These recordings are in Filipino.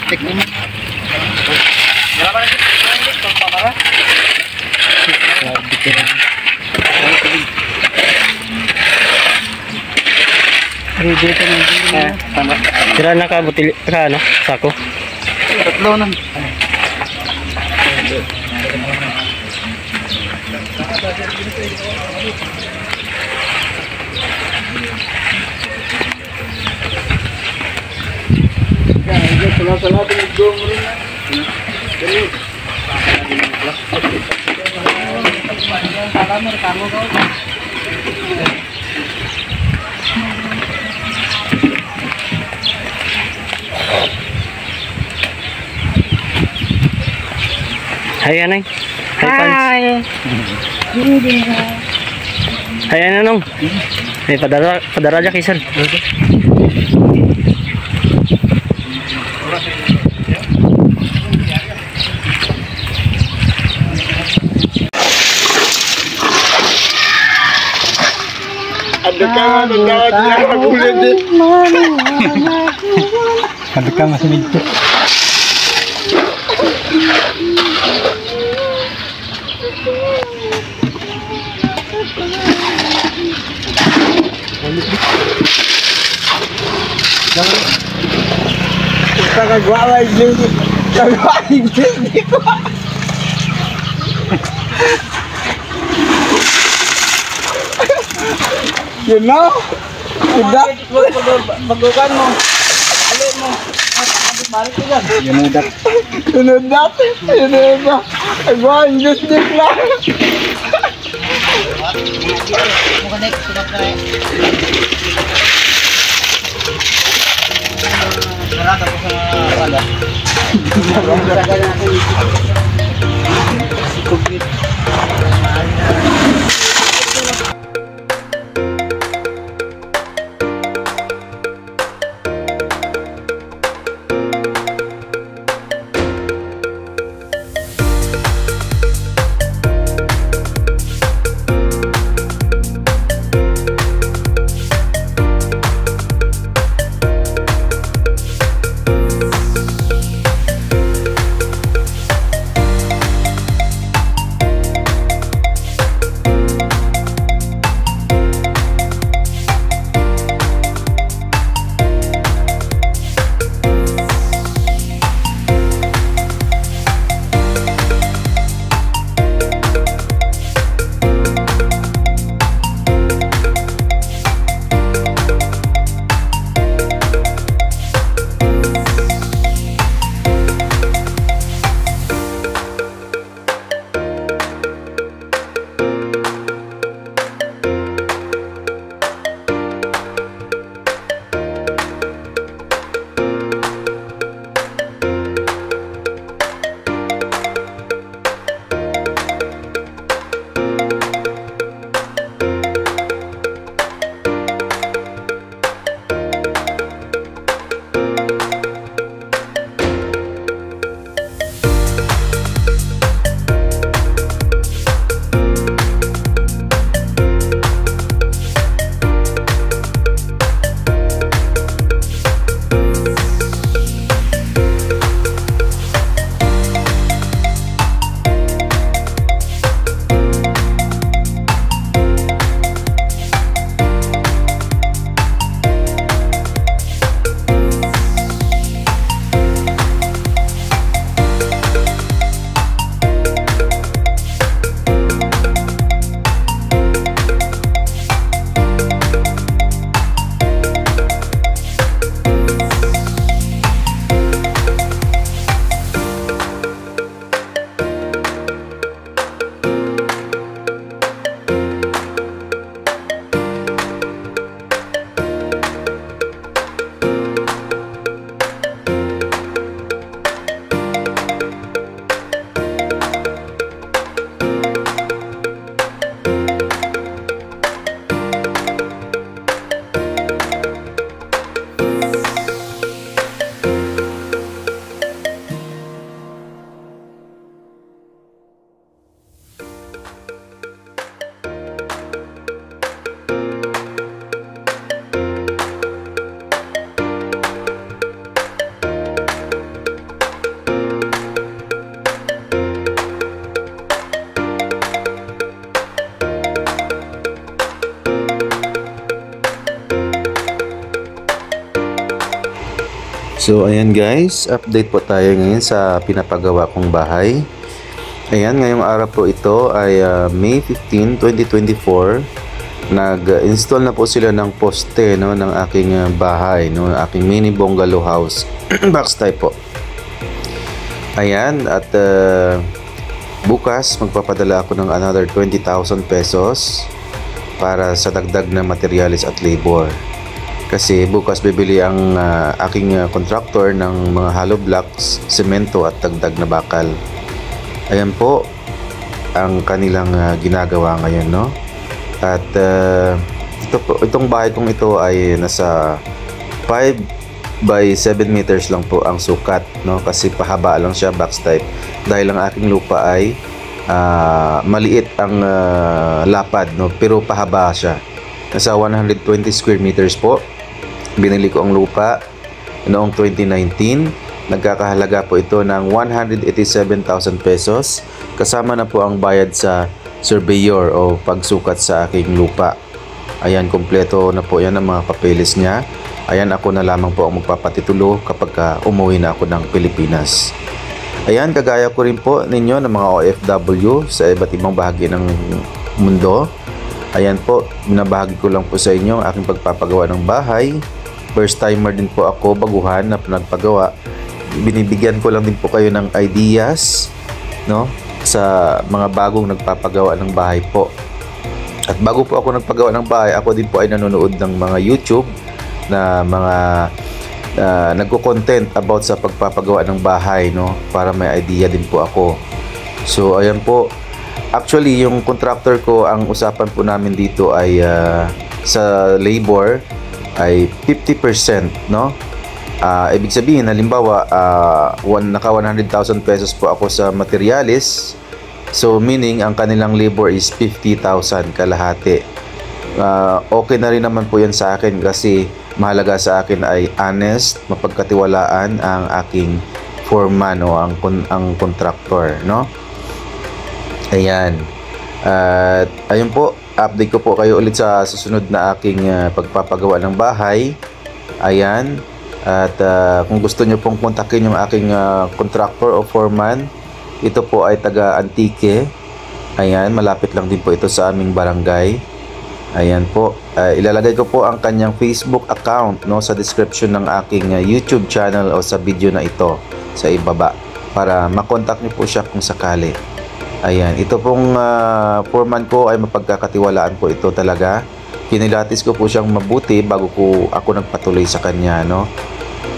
plastik mo. Wala ba nito? Pagpapara? Sira na ka butil ka ano? Sako. Tatlo na. Hai Anay. Hai. Hai Anong. Hai padara aja kisan. Ada ka masih minta. Kagagawa lagi. Kagagawa lagi. You know? Sudah. Bagukan mo. Alin mo. Balik ko dyan. Yunudak. Yunudak. Yunudak. Kagagawa English din lang. Mukanek, sudah kaya. Sarap ako sa pala. So ayan guys, update po tayo ngayon sa pinapagawa kong bahay. Ayan, ngayong araw po ito ay May 15, 2024. Nag-install na po sila ng poste, no, ng aking bahay, no, aking mini bungalow house. Box type po. Ayan, at bukas magpapadala ako ng another 20,000 pesos para sa dagdag na materials at labor. Kasi bukas bibili ang aking contractor ng mga hollow blocks, semento at dagdag na bakal. Ayan po ang kanilang ginagawa ngayon, no? At itong bahay kong ito ay nasa 5 by 7 meters lang po ang sukat, no? Kasi pahaba lang siya, box type. Dahil ang aking lupa ay maliit ang lapad, no? Pero pahaba siya. Nasa 120 square meters po. Binili ko ang lupa noong 2019. Nagkakahalaga po ito ng 187,000 pesos. Kasama na po ang bayad sa surveyor o pagsukat sa aking lupa. Ayan, kompleto na po yan ang mga papeles niya. Ayan, ako na lamang po ang magpapatitulo kapag umuwi na ako ng Pilipinas. Ayan, kagaya ko rin po ninyo ng mga OFW sa iba't ibang bahagi ng mundo. Ayan po, binabahagi ko lang po sa inyo ang aking pagpapagawa ng bahay. First timer din po ako, baguhan na nagpagawa. Binibigyan ko lang din po kayo ng ideas, no, sa mga bagong nagpapagawa ng bahay po. At bago po ako nagpagawa ng bahay, ako din po ay nanonood ng mga YouTube na mga nagko-content about sa pagpapagawa ng bahay, no, para may idea din po ako. So ayan po, actually yung contractor ko, ang usapan po namin dito ay sa labor ay 50%, no. Ibig sabihin, halimbawa naka 100,000 pesos po ako sa materials. So meaning ang kanilang labor is 50,000 kalahati. Okay na rin naman po yan sa akin kasi mahalaga sa akin ay honest, mapagkatiwalaan ang aking foreman o ang contractor, no. Ayan. At ayun po, update ko po kayo ulit sa susunod na aking pagpapagawa ng bahay. Ayan. At kung gusto nyo pong kontakin yung aking contractor o foreman, ito po ay taga Antique. Ayan, malapit lang din po ito sa aming barangay. Ayan po, ilalagay ko po ang kanyang Facebook account, no, sa description ng aking YouTube channel o sa video na ito sa ibaba para makontak nyo po siya kung sakali. Ayan, ito pong foreman ko ay mapagkakatiwalaan po ito talaga. Kinilatis ko po siyang mabuti bago ko ako nagpatuloy sa kanya, no.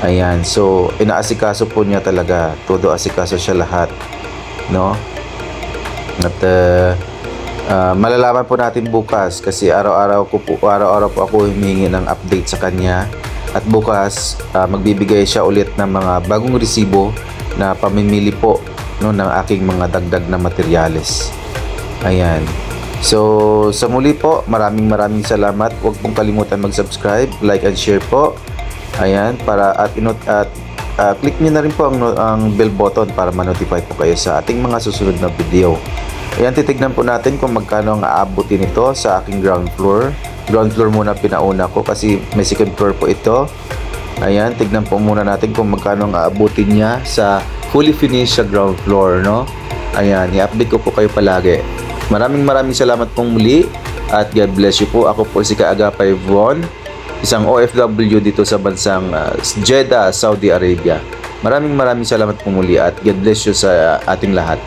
Ayan, so inaasikaso po niya talaga, todo asikaso siya lahat, no. At malalaman po natin bukas kasi araw-araw po ako humihingi ng update sa kanya. At bukas magbibigay siya ulit ng mga bagong resibo na pamimili po, no, ng aking mga dagdag na materyales. Ayan. So sa muli po, maraming salamat. Huwag pong kalimutan mag-subscribe, like and share po. Ayan, para at click niyo na rin po ang bell button para ma-notify po kayo sa ating mga susunod na video. Ayan, titignan po natin kung magkano ang aabutin nito sa aking ground floor. Ground floor muna pinauna ko kasi may second floor po ito. Ayan, tignan po muna natin kung magkano ang aabutin niya sa fully finished sa ground floor, no. Ayan, i-update ko po kayo palagi. Maraming salamat pong muli at God bless you po. Ako po si Kaagapay Von, isang OFW dito sa bansang Jeddah, Saudi Arabia. Maraming salamat pong muli at God bless you sa ating lahat.